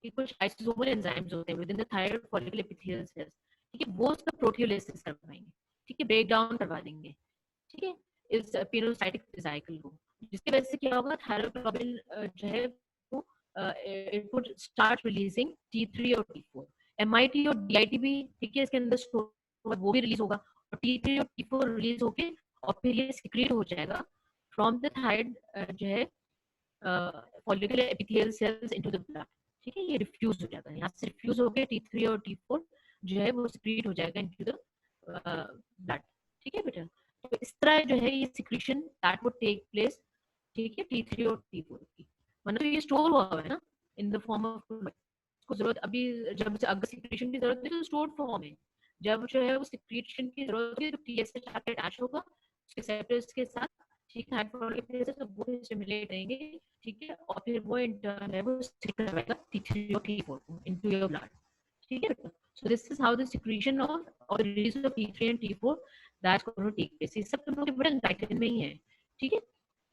E: कि कुछ लाइसोसोमल एंजाइम्स होते हैं with in the thyroid follicle epithelial cells, ठीक है, वो उसका प्रोटियोलिसिस करवाएंगे, ठीक है, ब्रेक डाउन करवा देंगे, ठीक है, इस पिनोसाइटिक साइकिल को, जिसकी वजह से क्या होगा, थायरोग्लोबुलिन जो है वो it would start releasing T3 और T4, MIT और DIT भी, ठीक है, इसके अंदर स्टोर वो भी रिलीज होगा, और T3 और T4 रिलीज होके और फिर ये सिक्रीट हो जाएगा फ्रॉम द थायराइड जो है follicular epithelial sales into the blood, ठीक है, ये रिफ्यूज हो जाएगा, यहाँ से रिफ्यूज होकर T3 और T4 जो है वो सिक्रीट हो जाएगा इनटू द ब्लड, ठीक है बेटा। तो इस तरह जो है ये secretion that would take place, ठीक है, T3 और T4 की, मतलब ये स्टोर हुआ है ना इन द फॉर्म ऑफ, उसको जरूरत अभी जब अगर सिक्रीशन की जरूरत है तो स्टोर्ड फॉर्म है, जब जो है वो सिक्रीशन की जरूरत है तो TSH आके अटैच होगा उसके रिसेप्टर्स के साथ, ठीक है, तो वो स्टिमुलेट करेंगे, ठीक है, और फिर वो इंटर्न है वो सिक्रीट करेगा T3 और T4 इनटू योर ब्लड, ठीक है बेटा। So this is how the secretion of or release of T3 and T4 that's going to take place. ये सब तुम लोग के बड़े enlightened में ही है, ठीक है।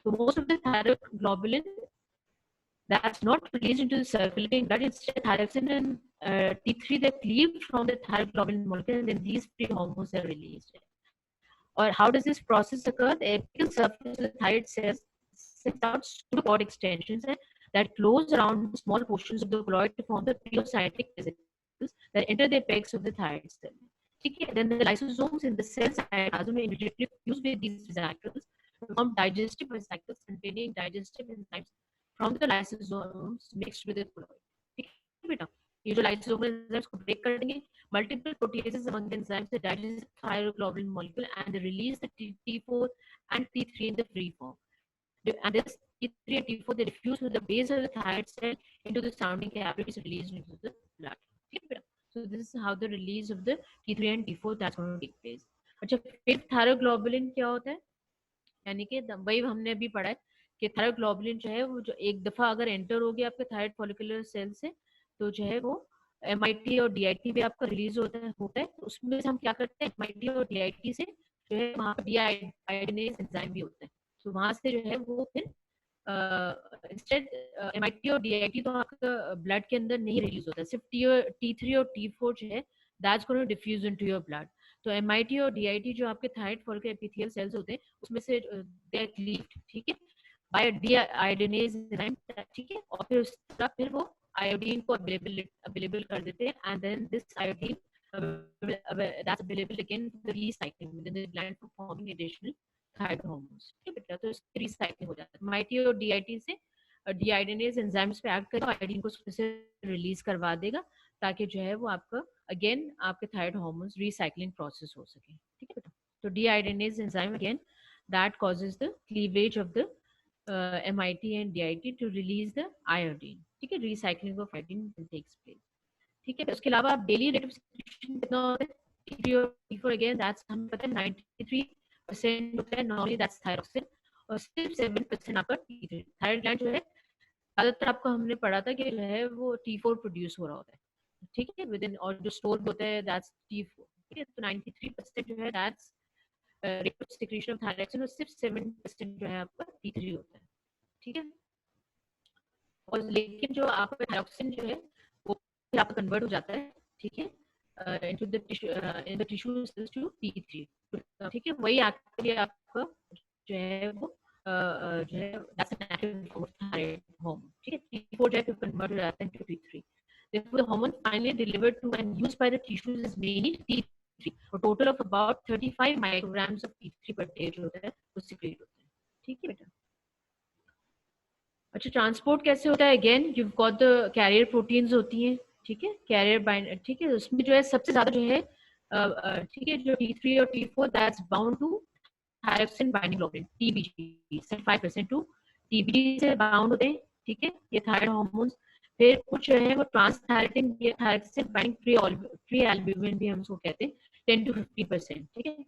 E: So most of the thyroglobulin that's not released into the circulating blood, instead thyroxine and T3 they cleave from the thyroglobulin molecule, and then these free hormones are released. Or how does this process occur? The apical surface of the thyroid cells sends out pseudopod extensions that close around small portions of the colloid to form the pilocytic vesicles that enter the apex of the thyroid cell. Okay, then the lysosomes in the cell cytoplasm immediately fuse with these vesicles to form digestive vesicles containing digestive enzymes from the lysosomes mixed with the colloid. Okay, बेटा, ये जो lysosomal enzymes को break कर देंगे, multiple proteases among the enzymes that digest the thyroglobulin molecule and they release the T4 and T3 in the free form. And this T3 and T4 they diffuse with the base of the thyroid cell into the surrounding cavities released into the blood. So this is how the release of the T3 and T4 that's going to take place. अच्छा, फिर थायरोग्लोबुलिन क्या होता है, यानी कि वही हमने अभी पढ़ा है कि थायरोग्लोबुलिन जो है वो जो एक दफा अगर एंटर हो गया आपके थायराइड फॉलिकुलर सेल से, तो जो है वो MIT और DIT भी आपका रिलीज होता है। तो उसमें से हम क्या करते हैं, MIT और DIT से जो है वहाँ पर डीआयोडिनेज एंजाइम भी होता है, तो वहाँ से जो है वो फिर इंस्टेड MIT और DIT तो आपका ब्लड के अंदर नहीं रिलीज होता है, सिर्फ T3 और T4 जो है that's going to diffuse into your blood. तो MIT और DIT जो आपके थायराइड फॉलिकुलर एपिथेलियल सेल्स होते हैं उसमें से दे आर क्लीव्ड, ठीक है, बाय डीआयोडिनेज एंजाइम, ठीक है, और फिर उस तरह फिर वो आयोडीन को अवेलेबल कर देते हैं, and then this iodine that's available again for the recycling within the gland for forming additional thyroid hormones, ठीक है बेटा। तो इसकी रिसाइक्लिंग हो जाता है MIT और DIT से, डीआयोडिनेज एंजाइम्स पे एक्ट करके आयोडीन को से रिलीज करवा देगा ताकि जो है वो आपका अगेन आपके थायराइड हार्मोन्स रिसाइक्लिंग प्रोसेस हो सके, ठीक है बेटा। तो deiodinase enzyme again that causes the cleavage of the MIT and DIT to release the iodine, ठीक है, recycling of iodine takes place, ठीक है। उसके अलावा आप डेली रेट ऑफ सिक्रीशन कितना होता है, T4 अगेन दैट्स हमें पता है 93% होता है नॉर्मली, दैट्स थायरोक्सिन, और सिर्फ 7% आपका T3। थायराइड ग्लैंड जो है ज्यादातर आपको हमने पढ़ा था कि जो है वो T4 प्रोड्यूस हो रहा होता है, ठीक है, विद इन, और जो स्टोर होता है दैट्स T4, ठीक है। तो 93% जो है that's rate of secretion of thyroxine, और सिर्फ 7% जो है आपका T3 होता है, ठीक है। और लेकिन जो आपका थायरोक्सिन जो है वो आपका कन्वर्ट हो जाता है, ठीक है, into the tissue in the tissue cells to T3, ठीक है, वही एक्चुअली आपका जो है वो जो है that's an active form of thyroid hormone. ठीक है, T4 जो है फिर convert हो जाता है into T3. Therefore, the hormone finally delivered to and used by the tissues is mainly T3. A total of about 35 micrograms of T3 per day जो होता है वो secrete होता है. ठीक है बेटा. अच्छा, ट्रांसपोर्ट कैसे होता है? Again you've got the carrier proteins होती हैं. ठीक है, कैरियर बाइंड. ठीक है, उसमें जो है सबसे ज्यादा जो है ठीक है जो T3 और T4 that's bound to thyroxine binding globulin TBG 75% to TBG से बाउंड होते हैं. ठीक है, ये थायराइड हार्मोन्स. फिर कुछ जो है वो ट्रांसथायराइडिन ये थायरोक्सिन बाइंडिंग फ्री एल्ब्यूमिन भी हम उसको कहते हैं 10 to 50%. ठीक है,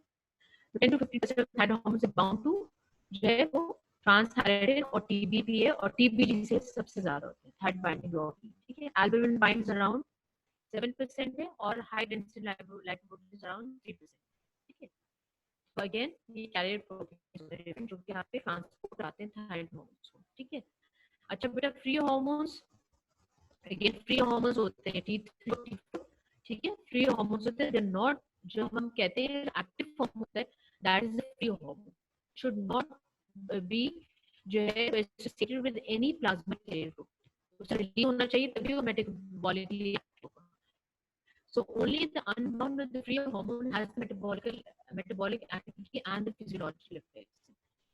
E: 10 to 50% थायराइड हार्मोन से बाउंड टू जो है वो ट्रांसथायराइडिन और TBP है और TBG से सबसे ज्यादा होते हैं थायराइड बाइंडिंग ग्लोबुलिन. ठीक है, एल्ब्यूमिन बाइंड्स अराउंड 7% है और हाई डेंसिटी लाइपोप्रोटीन अराउंड 3%. ठीक है, तो अगेन ये कैरियर प्रोटीन जो कि यहाँ पे ट्रांसपोर्ट आते हैं थायराइड हार्मोन्स को. ठीक है, अच्छा बेटा free hormones. Again free hormones होते हैं T3 और T4. ठीक है, फ्री हार्मोन्स होते हैं दे नॉट जो हम कहते हैं एक्टिव फॉर्म होता है that is the free hormone should not be जो है associated with any plasma carrier group. उससे रिलीज होना चाहिए तभी वो मेटाबॉलिकली एक्टिव होगा. So only the unbound with the free hormone has metabolic activity and the physiological effects.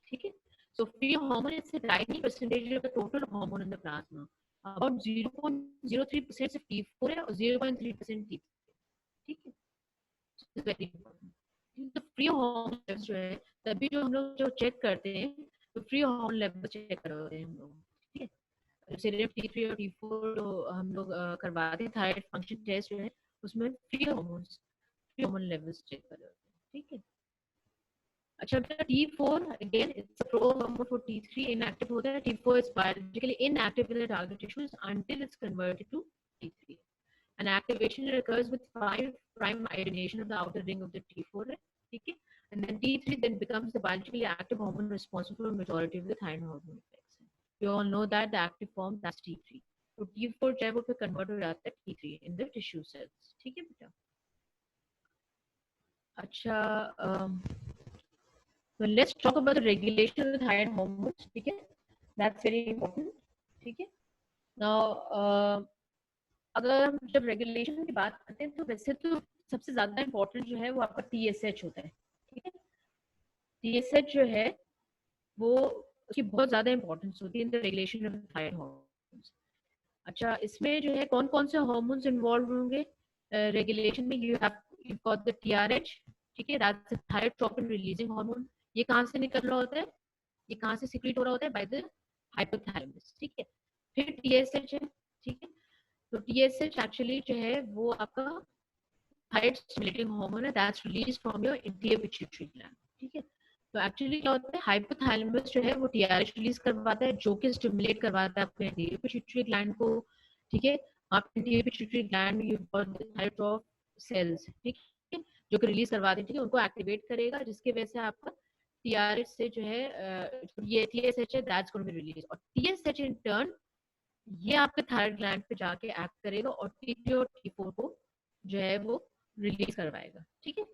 E: ठीक है, so free hormone is a tiny percentage of the total hormone in the plasma. About 0.03% of T4 है और 0.3% T3. ठीक है, so it's very important. The free hormone levels जो है तभी जो हम लोग जो चेक करते हैं तो फ्री हार्मोन लेवल चेक करते हैं हम लोग. ठीक है, सीरम T3 और T4 जो हम लोग करवाते हैं थायराइड फंक्शन टेस्ट जो है उसमें फ्री हार्मोन लेवल्स चेक कर रहे होते हैं. ठीक है, अच्छा T4 again it's a pro hormone for T3 inactive होता है. T4 is biologically inactive in the target tissues until it's converted to T3. An activation occurs with 5' iodination of the outer ring of the T4. ठीक है, and then T3 then becomes the biologically active hormone responsible for majority of the thyroid hormone effects. You all know that the active form that's T3. तो T4 जो है वो फिर कन्वर्ट हो जाता है T3 in the tissue cells. ठीक है बेटा. अच्छा so let's talk about the regulation of the thyroid hormones. ठीक है, that's very important. ठीक है, now अगर हम जब रेगुलेशन की बात करते हैं तो वैसे तो सबसे ज्यादा इम्पोर्टेंट जो है वो आपका TSH होता है. ठीक है, TSH जो है वो उसकी बहुत ज्यादा इंपॉर्टेंस होती है इन the regulation of thyroid hormones. अच्छा, इसमें जो है कौन कौन से हार्मोन्स इन्वॉल्व होंगे रेगुलेशन में? You got the TRH. ठीक है, दैट्स थायरोट्रोपिन रिलीजिंग हार्मोन. ये कहाँ से निकल रहा होता है? ये कहाँ से सिक्रीट हो रहा होता है? Bye the hypothalamus. ठीक है, फिर TSH है. ठीक है, तो TSH एक्चुअली जो है वो आपका थायराइड स्टिमुलेटिंग हार्मोन है that's released from your interior pituitary gland. ठीक है, तो एक्चुअली क्या होता है हाइपोथैलेमस जो है वो TRH रिलीज करवाता है जो कि स्टिमुलेट करवाता है आपके इंटीरियर पिट्यूटरी ग्लैंड को. ठीक है, आप इंटीरियर पिट्यूटरी ग्लैंड में यू गॉट थायरोइड सेल्स. ठीक है, जो कि रिलीज करवाते हैं. ठीक है, उनको एक्टिवेट करेगा जिसकी वजह से आपका TRH से जो है ये TSH है that's going to be release और TSH इन टर्न ये आपके थायराइड ग्लैंड पे जाके एक्ट करेगा और T3 और T4 को जो है वो रिलीज करवाएगा. ठीक है,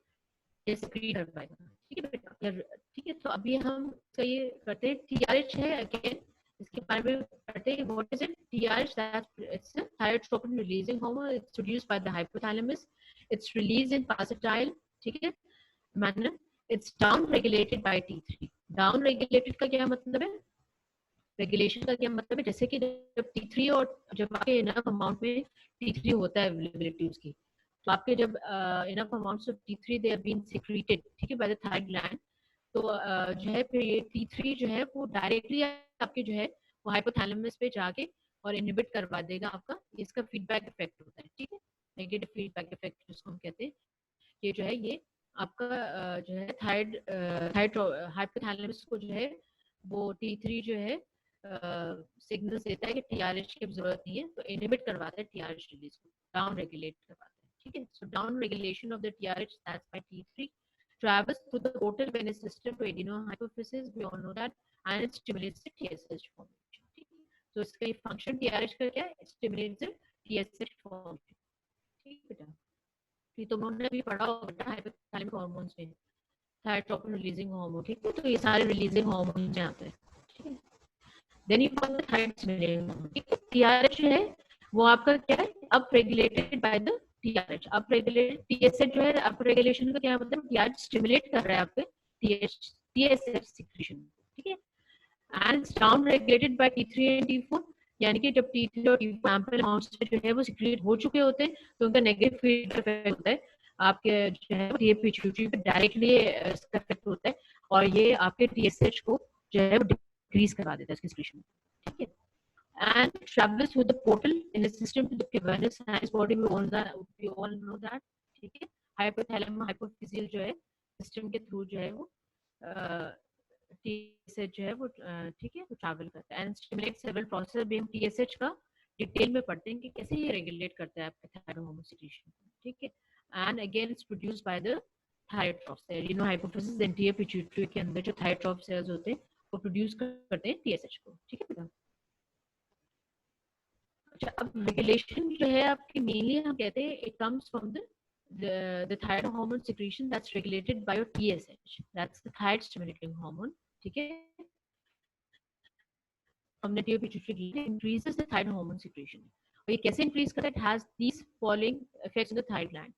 E: ये सिक्रीट करवाएगा. ठीक है बेटा. ठीक है, तो अभी हम ये करते हैं TRH है. अगेन इसके बारे में पढ़ते हैं. What is it? TRH that's a thyrotropin releasing hormone. It's produced by the hypothalamus. It's released in pulsatile. ठीक है, manner. It's down regulated by T3. Down regulated का क्या मतलब है? रेगुलेशन का क्या मतलब है? जैसे कि जब T3 और जब आपके इनफ अमाउंट में T3 होता है अवेलेबिलिटी उसकी, तो आपके जब enough amounts of T3 they have been secreted. ठीक है, बाय द थायराइड ग्लैंड. तो जो है फिर ये T3 जो है वो डायरेक्टली आपके जो है वो हाइपोथैलेमस पे जाके और इनहिबिट करवा देगा आपका. इसका फीडबैक इफेक्ट होता है. ठीक है, नेगेटिव फीडबैक इफेक्ट जिसको हम कहते हैं. ये जो है ये आपका जो है थायराइड हाइपोथैलेमस को जो है वो T3 जो है सिग्नल्स देता है कि TRH की जरूरत नहीं है तो इनहिबिट करवाता है TRH रिलीज को, डाउन रेगुलेट करवाता है. ठीक है, so down regulation of the TRH that's by T3 travels through the portal venous system to adenohypophysis. We all know that, and it stimulates the TSH formation. ठीक है, तो इसका ये फंक्शन TRH का क्या है? It stimulates the TSH formation. ठीक है बेटा, ये तुम लोगों ने भी पढ़ा होगा हाइपोथैलेमिक हार्मोन्स में. थायरोट्रोपिन रिलीजिंग हार्मोन, ठीक है, तो ये सारे रिलीजिंग हार्मोन यहाँ पे, ठीक है। Then you call the thyroid stimulating hormone, ठीक है। टीआरएच है वो आपका क्या है, up regulated by the TRH, up regulated. TSH जो है अप रेगुलेशन का क्या मतलब, टीआरएच स्टिमुलेट कर रहा है आपके टीएसएच सिक्रीशन, ठीक है। And down regulated by T3 and T4, यानी कि जब T3 और T4 एम्पल अमाउंट्स में जो है वो सिक्रीट हो चुके होते हैं तो उनका नेगेटिव फीड इफेक्ट होता है आपके जो है ये पिट्यूटरी पे डायरेक्टली इसका इफेक्ट होता है और ये आपके टीएसएच को जो है वो डिक्रीज करा देता है इसके सिक्रीशन, ठीक है। and travels with the portal in the system to the cavernous sinus body, we all know that, ठीक है। hypothalamus hypophyseal जो है सिस्टम के थ्रू जो है वो टीएसएच जो है वो ठीक है वो ट्रैवल करता है एंड स्टिमुलेट सेवरल प्रोसेस। भी हम टीएसएच का डिटेल में पढ़ते हैं कि कैसे ये रेगुलेट करता है आपके थायराइड हार्मोन सिक्रीशन, ठीक है। And again it's produced by the thyroid cell, you know hypophysis anterior pituitary के अंदर जो थायराइड सेल्स होते हैं वो प्रोड्यूस करते हैं टीएसएच को, ठीक है। अच्छा, अब रेगुलेशन जो है आपकी मेनली हम कहते हैं it comes from the thyroid hormone secretion that's regulated by your TSH, that's the thyroid stimulating hormone, ठीक है। from the pituitary gland increases the thyroid hormone secretion, और ये कैसे increase करता है, it has these following effects on the thyroid gland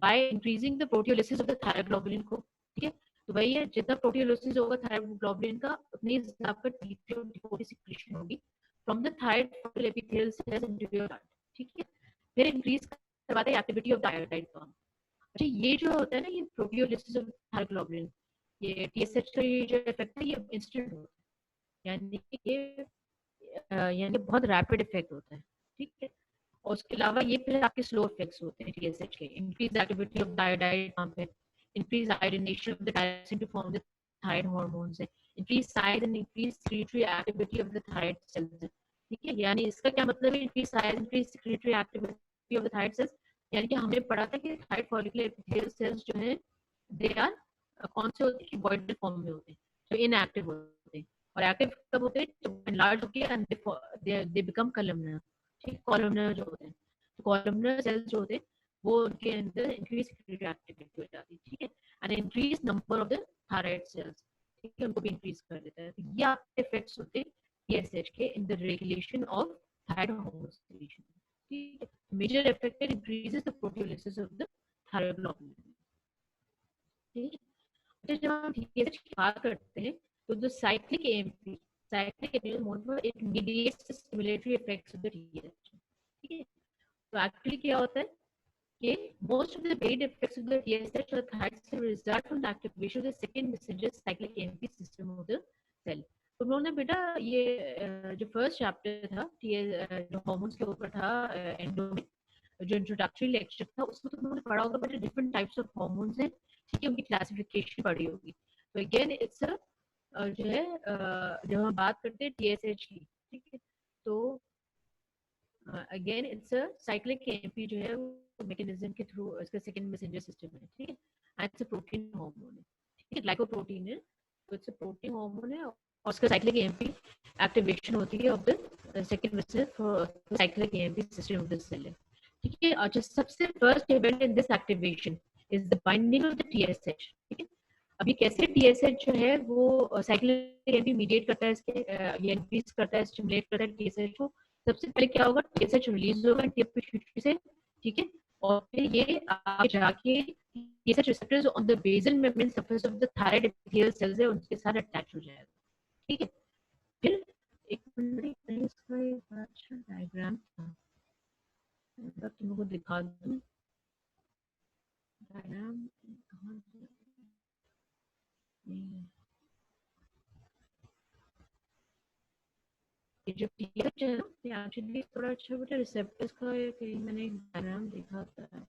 E: by increasing the proteolysis of the thyroglobulin को, ठीक है। तो भाई ये जितना प्रोटियोलिसिस होगा थायरोग्लोबुलिन का उतनी आपका T3 और T4 की सिक्रीशन होगी from the thyroid follicle epithelial cells into your blood, ठीक है। फिर इंक्रीज करवाता है एक्टिविटी ऑफ थायराइड पंप। अच्छा, ये जो होता है ना ये प्रोटियोलिसिस ऑफ थायरोग्लोबुलिन, ये टीएसएच का ये जो इफेक्ट है ये इंस्टेंट होता है, यानी ये यानी बहुत रैपिड इफेक्ट होता है, ठीक है। और उसके अलावा ये फिर आपके स्लो इफेक्ट्स होते हैं टीएसएच के। Increase activity of thyroid pump है, increase iodination of the tyrosine to form the thyroid hormones है, increase size and increase secretory activity of the thyroid cells है, ठीक है। यानी इसका क्या मतलब है, increase size, increase secretory activity of the thyroid cells, यानी कि हमने पढ़ा था कि thyroid follicular epithelial cells जो है they are कौन से होते हैं, voidal form में होते हैं, जो inactive होते हैं, और एक्टिव कब होते हैं, जब enlarge होके and they become columnar, ठीक, columnar जो होते हैं, तो columnar cells जो होते हैं वो उनके अंदर इंक्रीज सेक्रेटरी एक्टिविटी हो जाती है, ठीक है। And increase number of the thyroid cells, ठीक है, उनको भी इंक्रीज कर देता है। तो ये आपके इफेक्ट्स होते हैं टीएसएच के in the regulation of thyroid hormone secretion, ठीक है। Major effect increases the proteolysis of the thyroglobulin, ठीक है। जब हम टीएसएच की बात करते हैं तो the cyclic AMP, cyclic AMP mode it mediates the stimulatory effects of the TSH, ठीक है। तो एक्चुअली क्या होता है कि most of the varied effects of the TSH or thyroid cell result from the activation of the second messenger cyclic AMP system of the cell। तो उन्होंने बेटा ये जो फर्स्ट चैप्टर था जो हार्मोन्स के ऊपर था एंडो में, जो इंट्रोडक्टरी लेक्चर था उसमें तो उन्होंने पढ़ा होगा बेटा डिफरेंट टाइप्स ऑफ हार्मोन्स हैं, ठीक है, उनकी क्लासिफिकेशन पढ़ी होगी। तो अगेन इट्स जो है जब हम बात करते हैं टीएसएच की, ठीक है, तो again it's a cyclic AMP जो है मैकेनिज्म के थ्रू इसका सेकंड मैसेंजर सिस्टम है, ठीक है। And it's a protein hormone है, ठीक है, ग्लाइकोप्रोटीन है, तो इट्स अ प्रोटीन हार्मोन है और उसका साइक्लिक एएमपी एक्टिवेशन होती है of the second messenger for cyclic AMP system of the cell है, ठीक है। अच्छा, सबसे first event in this activation is the binding of the TSH, ठीक है। अभी कैसे टीएसएच जो है वो साइक्लिक एएमपी मीडिएट करता है इसके ये इंक्रीज करता है, स्टिमुलेट करता है टीएसएच को। सबसे पहले क्या होगा, टीएसएच रिलीज होगा टिप से, ठीक है, और फिर ये आगे जाके TSH receptors on the basal membrane surface of the thyroid epithelial cells है उनके साथ अटैच हो जाएगा, ठीक है। फिर एक मिनट इसका एक अच्छा डायग्राम था, मैं तुमको दिखा दूं डायग्राम कहां है, जो TSH है ना एक्चुअली थोड़ा अच्छा बेटा रिसेप्टर्स का कहीं मैंने एक डायग्राम देखा था,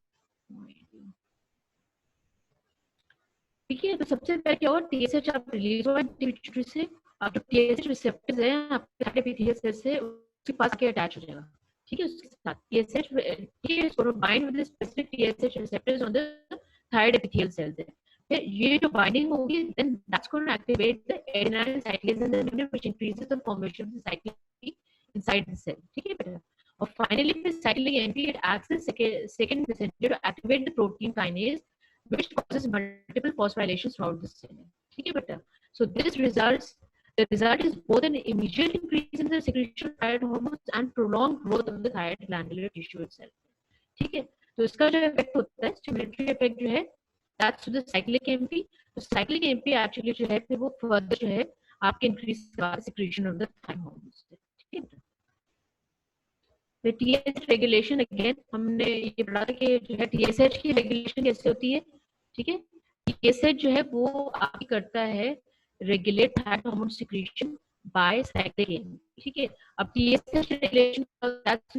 E: ठीक है। तो सबसे पहले क्या होगा, टीएसएच आप रिलीज होगा पिट्यूटरी से, आप जो टीएसएच रिसेप्टर्स हैं आपके थायराइड एपिथेलियल सेल से उसके पास आके अटैच हो जाएगा, ठीक है। उसके साथ TSH is gonna bind with the specific TSH receptors on the thyroid epithelial cells है। फिर ये जो बाइंडिंग होगी then that's gonna activate the adenine cyclase in the membrane which increases the formation of the cyclic inside the cell, ठीक है बेटा। और फाइनली फिर cyclic AMP it acts as second messenger to activate the protein kinase which causes multiple phosphorylations throughout the cell. ठीक है बेटा? So the result is both an immediate increase in the secretion of thyroid hormones and prolonged growth of the thyroid glandular tissue itself. ठीक है? तो इसका जो इफेक्ट होता है, स्टिमुलेटरी इफेक्ट जो है, that's to the cyclic AMP. तो cyclic AMP एक्चुअली जो है फिर वो फर्दर जो है आपके increase secretion of the thyroid hormones. ठीक है? The TSH रेगुलेशन, अगेन हमने ये पढ़ा था कि जो है TSH की रेगुलेशन कैसे होती है. ठीक है? TSH जो है वो आपकी करता है regulate thyroid hormone secretion by cyclic AMP. ठीक है? अब TSH रेगुलेशन